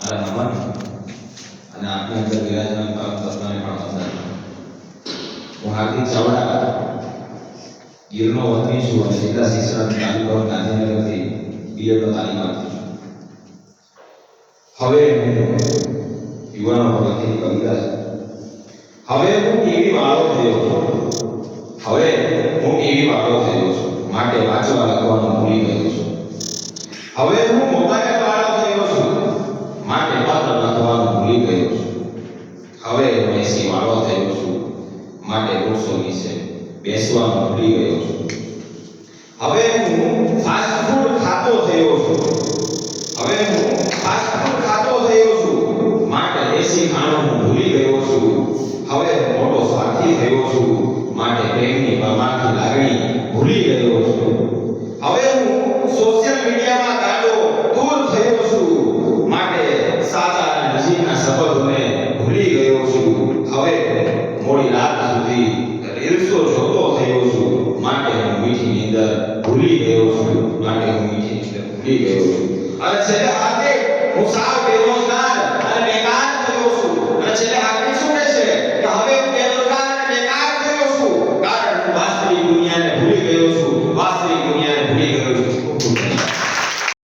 મારા નમન અને આપની અંદર વિરાજમાન પરમ તત્વને પણ વંદન. હું હાર્દિક ચાવડા ગીરનો વતની છું અને જિલ્લા શિક્ષણ તાલુકા ગાંધીનગરથી બીએડ તાલીમાર્થી છું. હવે યુવાનો ભગતની કવિતા છે. હવે હું ટીવી વાળો થયો છું. હવે હું ટીવી વાળો થયો છું, માટે વાંચવા લખવાનું ભૂલી ગયો છું. હવે હું મોબાઈલ વાળો થયો છું, માટે પત્ર લખવાનું ભૂલી ગયો છું. હવે હું એસી વાળો થયો છું, માટે વૃક્ષો નીચે બેસવાનું ભૂલી ગયો છું. હવે હું ફાસ્ટ ફૂડ ખાતો થયો છું. હવે હું ફાસ્ટ ફૂડ ખાતો થયો છું, માટે દેશી ખાણું હું ભૂલી ગયો છું. હવે હું મોટો સ્વાર્થી થયો છું, માટે પ્રેમની પરમાર્થી લાગણી ભૂલી ગયો છું. હવે હું સોશિયલ મીડિયામાં ગાંડો દૂર થયો છું, માટે સાચા અને નજીકના સંબંધોને ભૂલી ગયો છું. હવે મોડી રાત સુધી રીલ્સો જોતો થયો છું, માટે હું મીઠી નીંદર ભૂલી ગયો છું. માટે હું મીઠી નીંદર ભૂલી ગયો છું. અને છેલ્લે આજે હું સાવ બેરોજગાર